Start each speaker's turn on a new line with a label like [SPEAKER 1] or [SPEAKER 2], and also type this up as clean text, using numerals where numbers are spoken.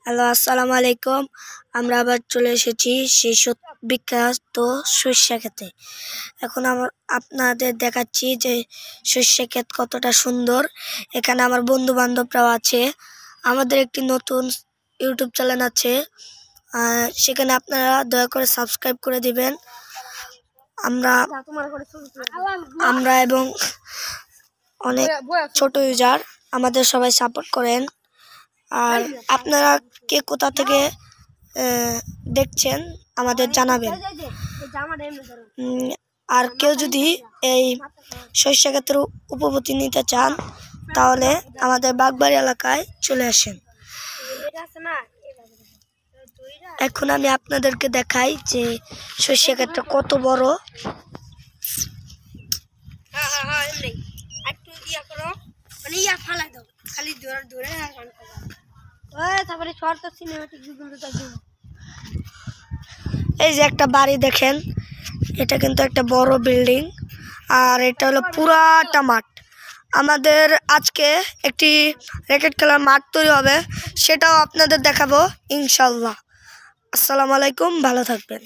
[SPEAKER 1] Hello, আসসালামু আলাইকুম। আমরা আবার চলে এসেছি সেই বিখ্যাত সর্ষে খেতে। এখন আপনাদের দেখাচ্ছি যে সর্ষে ক্ষেত কতটা সুন্দর। এখানে আমার বন্ধু বান্ধবরাও আছে। আমাদের একটি নতুন ইউটিউব চ্যানেল আছে, সেখানে আপনারা দয়া করে সাবস্ক্রাইব করে দিবেন। আমরা এবং অনেক ছোট ইউজার, আমাদের সবাই সাপোর্ট করেন। আর আপনারা কে কোথা থেকে দেখছেন আমাদের জানাবেন। আর কেউ যদি এই সর্ষে ক্ষেতের উপপত্তি নিতে চান তাহলে আমাদের বাগবাড়ি এলাকায় চলে আসেন। এখন আমি আপনাদেরকে দেখাই যে সর্ষে ক্ষেতটা কত বড়। এই যে একটা বাড়ি দেখেন, এটা কিন্তু একটা বড় বিল্ডিং, আর এটা হলো পুরাটা মাঠ। আমাদের আজকে একটি ক্রিকেট খেলার মাঠ তৈরি হবে, সেটাও আপনাদের দেখাবো ইনশাল্লাহ। আসসালামু আলাইকুম, ভালো থাকবেন।